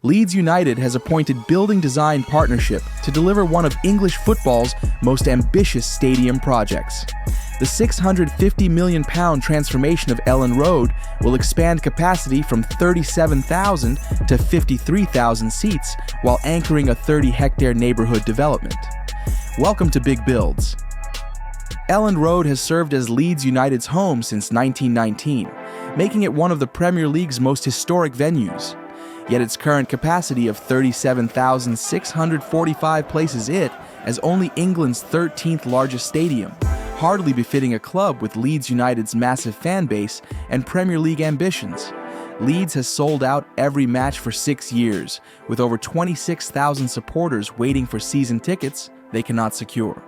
Leeds United has appointed Building Design Partnership to deliver one of English football's most ambitious stadium projects. The £650 million transformation of Elland Road will expand capacity from 37,000 to 53,000 seats while anchoring a 30-hectare neighbourhood development. Welcome to Big Builds. Elland Road has served as Leeds United's home since 1919, making it one of the Premier League's most historic venues. Yet its current capacity of 37,645 places it as only England's 13th largest stadium, hardly befitting a club with Leeds United's massive fan base and Premier League ambitions. Leeds has sold out every match for 6 years, with over 26,000 supporters waiting for season tickets they cannot secure.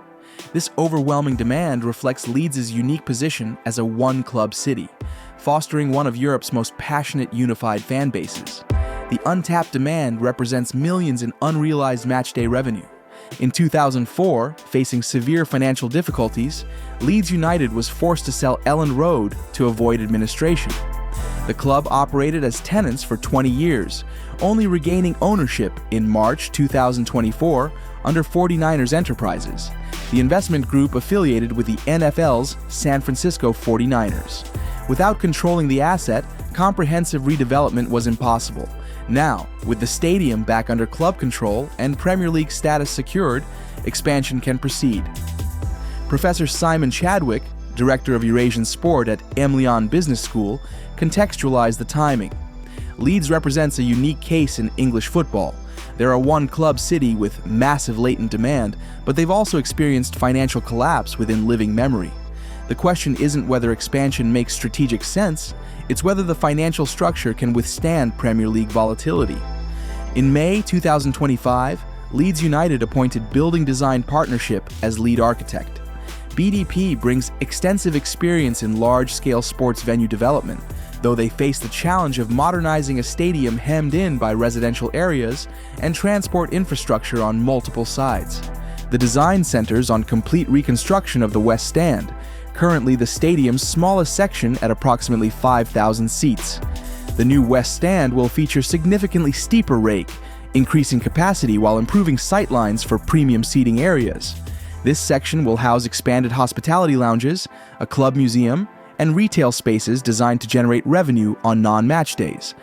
This overwhelming demand reflects Leeds' unique position as a one-club city, fostering one of Europe's most passionate unified fan bases. The untapped demand represents millions in unrealized matchday revenue. In 2004, facing severe financial difficulties, Leeds United was forced to sell Elland Road to avoid administration. The club operated as tenants for 20 years, only regaining ownership in March 2024 under 49ers Enterprises, the investment group affiliated with the NFL's San Francisco 49ers. Without controlling the asset, comprehensive redevelopment was impossible. Now, with the stadium back under club control and Premier League status secured, expansion can proceed. Professor Simon Chadwick, Director of Eurasian Sport at Elland Business School, contextualized the timing. Leeds represents a unique case in English football. They're a one-club city with massive latent demand, but they've also experienced financial collapse within living memory. The question isn't whether expansion makes strategic sense, it's whether the financial structure can withstand Premier League volatility. In May 2025, Leeds United appointed Building Design Partnership as lead architect. BDP brings extensive experience in large-scale sports venue development, though they face the challenge of modernizing a stadium hemmed in by residential areas and transport infrastructure on multiple sides. The design centers on complete reconstruction of the West Stand, currently the stadium's smallest section at approximately 5,000 seats. The new West Stand will feature significantly steeper rake, increasing capacity while improving sightlines for premium seating areas. This section will house expanded hospitality lounges, a club museum, and retail spaces designed to generate revenue on non-match days.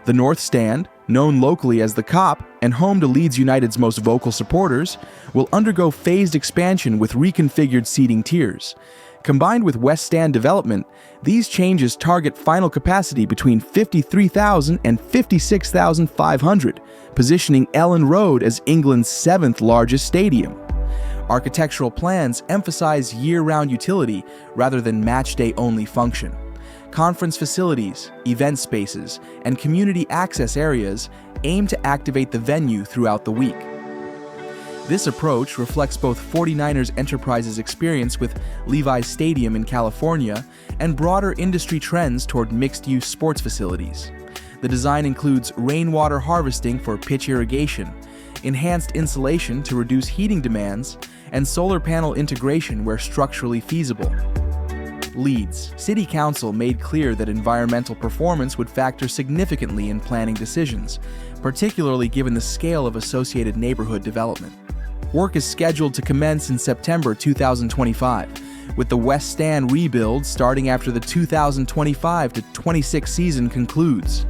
The North Stand, known locally as the Cop and home to Leeds United's most vocal supporters, will undergo phased expansion with reconfigured seating tiers. Combined with West Stand development, these changes target final capacity between 53,000 and 56,500, positioning Elland Road as England's 7th largest stadium. Architectural plans emphasize year-round utility rather than match-day-only function. Conference facilities, event spaces, and community access areas aim to activate the venue throughout the week. This approach reflects both 49ers Enterprises' experience with Levi's Stadium in California and broader industry trends toward mixed-use sports facilities. The design includes rainwater harvesting for pitch irrigation, enhanced insulation to reduce heating demands, and solar panel integration where structurally feasible. Leeds City Council made clear that environmental performance would factor significantly in planning decisions, particularly given the scale of associated neighbourhood development. Work is scheduled to commence in September 2025, with the West Stand rebuild starting after the 2025-26 season concludes.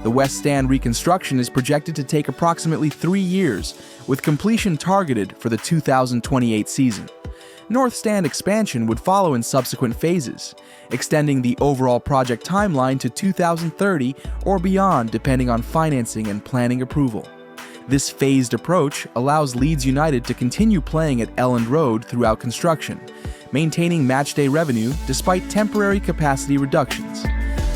The West Stand reconstruction is projected to take approximately 3 years, with completion targeted for the 2028 season. North Stand expansion would follow in subsequent phases, extending the overall project timeline to 2030 or beyond depending on financing and planning approval. This phased approach allows Leeds United to continue playing at Elland Road throughout construction, maintaining matchday revenue despite temporary capacity reductions.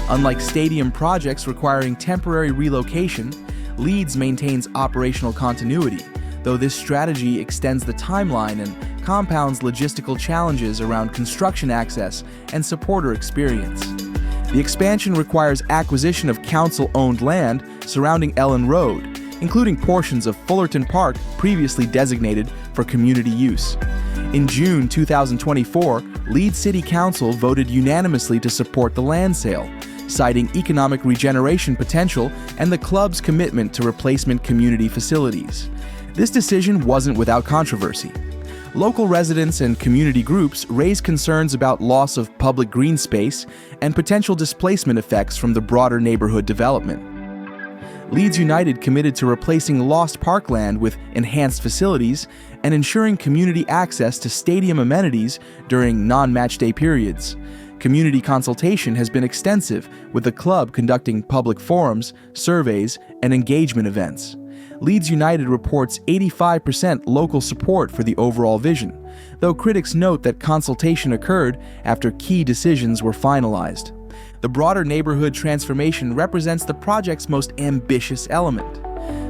Unlike stadium projects requiring temporary relocation, Leeds maintains operational continuity, though this strategy extends the timeline and compounds logistical challenges around construction access and supporter experience. The expansion requires acquisition of council-owned land surrounding Elland Road, including portions of Fullerton Park previously designated for community use. In June 2024, Leeds City Council voted unanimously to support the land sale, citing economic regeneration potential and the club's commitment to replacement community facilities. This decision wasn't without controversy. Local residents and community groups raised concerns about loss of public green space and potential displacement effects from the broader neighborhood development. Leeds United committed to replacing lost parkland with enhanced facilities and ensuring community access to stadium amenities during non-match day periods. Community consultation has been extensive, with the club conducting public forums, surveys, and engagement events. Leeds United reports 85% local support for the overall vision, though critics note that consultation occurred after key decisions were finalized. The broader neighborhood transformation represents the project's most ambitious element.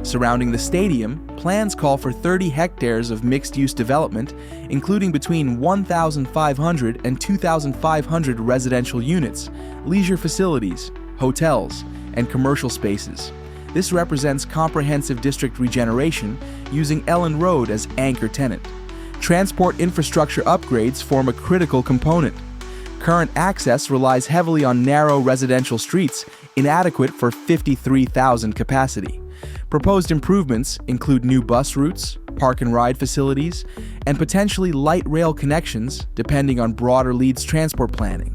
Surrounding the stadium, plans call for 30 hectares of mixed-use development, including between 1,500 and 2,500 residential units, leisure facilities, hotels, and commercial spaces. This represents comprehensive district regeneration using Elland Road as anchor tenant. Transport infrastructure upgrades form a critical component. Current access relies heavily on narrow residential streets, inadequate for 53,000 capacity. Proposed improvements include new bus routes, park and ride facilities, and potentially light rail connections, depending on broader Leeds transport planning.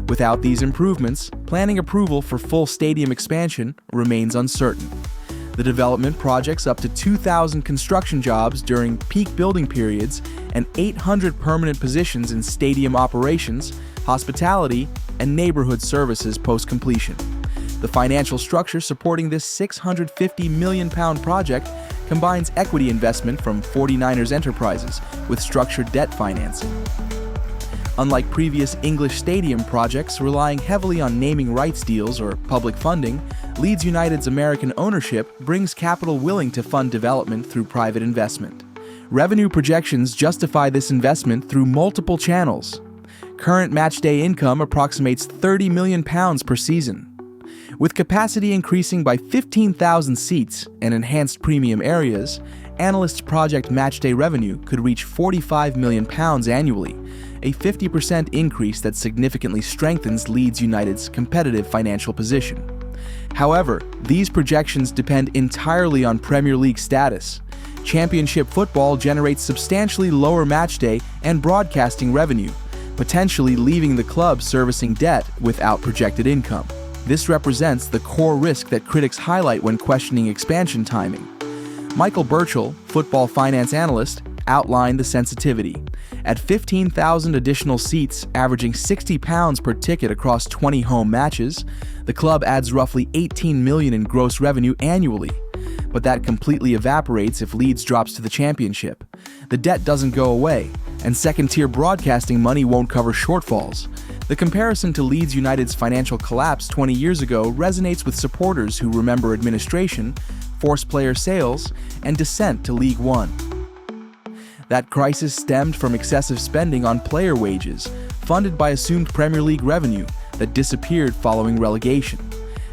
Without these improvements, planning approval for full stadium expansion remains uncertain. The development projects up to 2,000 construction jobs during peak building periods and 800 permanent positions in stadium operations, hospitality, and neighborhood services post-completion. The financial structure supporting this £650 million project combines equity investment from 49ers Enterprises with structured debt financing. Unlike previous English stadium projects relying heavily on naming rights deals or public funding, Leeds United's American ownership brings capital willing to fund development through private investment. Revenue projections justify this investment through multiple channels. Current matchday income approximates £30 million per season. With capacity increasing by 15,000 seats and enhanced premium areas, analysts project matchday revenue could reach £45 million annually, a 50% increase that significantly strengthens Leeds United's competitive financial position. However, these projections depend entirely on Premier League status. Championship football generates substantially lower matchday and broadcasting revenue, potentially leaving the club servicing debt without projected income. This represents the core risk that critics highlight when questioning expansion timing. Michael Burchell, football finance analyst, outlined the sensitivity. At 15,000 additional seats, averaging £60 per ticket across 20 home matches, the club adds roughly $18 million in gross revenue annually. But that completely evaporates if Leeds drops to the championship. The debt doesn't go away, and second-tier broadcasting money won't cover shortfalls. The comparison to Leeds United's financial collapse 20 years ago resonates with supporters who remember administration, forced player sales, and descent to League One. That crisis stemmed from excessive spending on player wages, funded by assumed Premier League revenue that disappeared following relegation.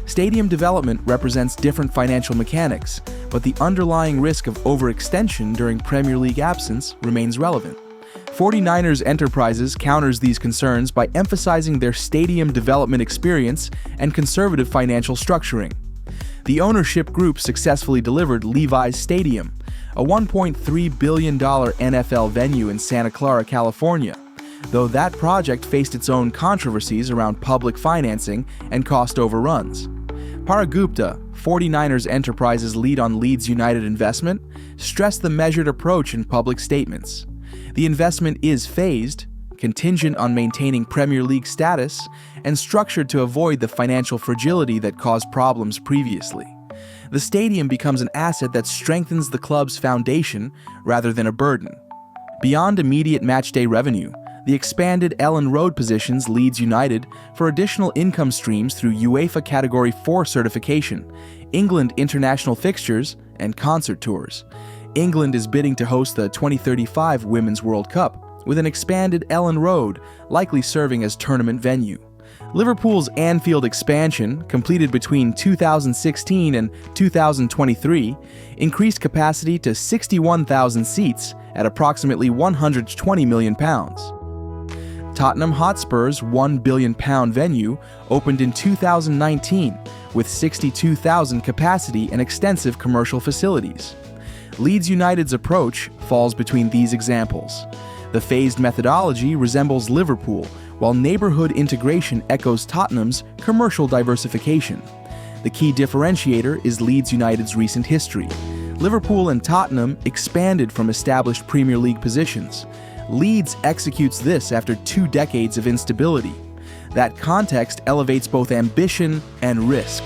Stadium development represents different financial mechanics, but the underlying risk of overextension during Premier League absence remains relevant. 49ers Enterprises counters these concerns by emphasizing their stadium development experience and conservative financial structuring. The ownership group successfully delivered Levi's Stadium, a $1.3 billion NFL venue in Santa Clara, California, though that project faced its own controversies around public financing and cost overruns. Paragupta, 49ers Enterprises' lead on Leeds United investment, stressed the measured approach in public statements. The investment is phased, contingent on maintaining Premier League status, and structured to avoid the financial fragility that caused problems previously. The stadium becomes an asset that strengthens the club's foundation rather than a burden. Beyond immediate matchday revenue, the expanded Elland Road positions Leeds United for additional income streams through UEFA Category 4 certification, England international fixtures, and concert tours. England is bidding to host the 2035 Women's World Cup, with an expanded Elland Road likely serving as tournament venue. Liverpool's Anfield expansion, completed between 2016 and 2023, increased capacity to 61,000 seats at approximately £120 million. Tottenham Hotspur's £1 billion venue opened in 2019 with 62,000 capacity and extensive commercial facilities. Leeds United's approach falls between these examples. The phased methodology resembles Liverpool, while neighbourhood integration echoes Tottenham's commercial diversification. The key differentiator is Leeds United's recent history. Liverpool and Tottenham expanded from established Premier League positions. Leeds executes this after 2 decades of instability. That context elevates both ambition and risk.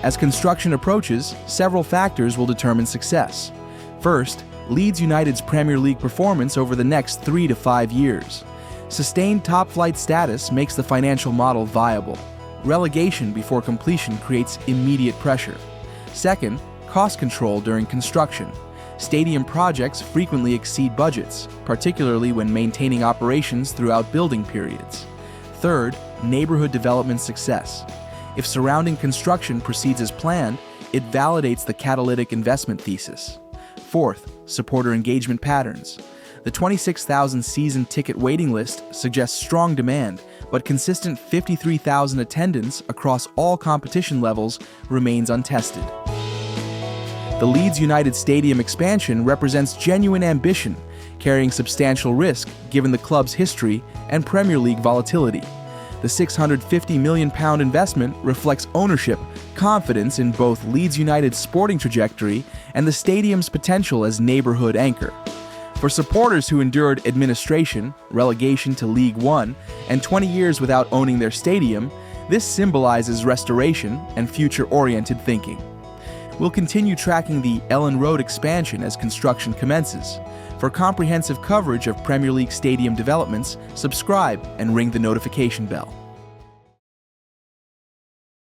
As construction approaches, several factors will determine success. First, Leeds United's Premier League performance over the next 3 to 5 years. Sustained top-flight status makes the financial model viable. Relegation before completion creates immediate pressure. Second, cost control during construction. Stadium projects frequently exceed budgets, particularly when maintaining operations throughout building periods. Third, neighborhood development success. If surrounding construction proceeds as planned, it validates the catalytic investment thesis. Fourth, supporter engagement patterns. The 26,000 season ticket waiting list suggests strong demand, but consistent 53,000 attendance across all competition levels remains untested. The Leeds United Stadium expansion represents genuine ambition, carrying substantial risk given the club's history and Premier League volatility. The £650 million investment reflects ownership, confidence in both Leeds United's sporting trajectory and the stadium's potential as neighbourhood anchor. For supporters who endured administration, relegation to League One, and 20 years without owning their stadium, this symbolizes restoration and future-oriented thinking. We'll continue tracking the Elland Road expansion as construction commences. For comprehensive coverage of Premier League stadium developments, subscribe and ring the notification bell.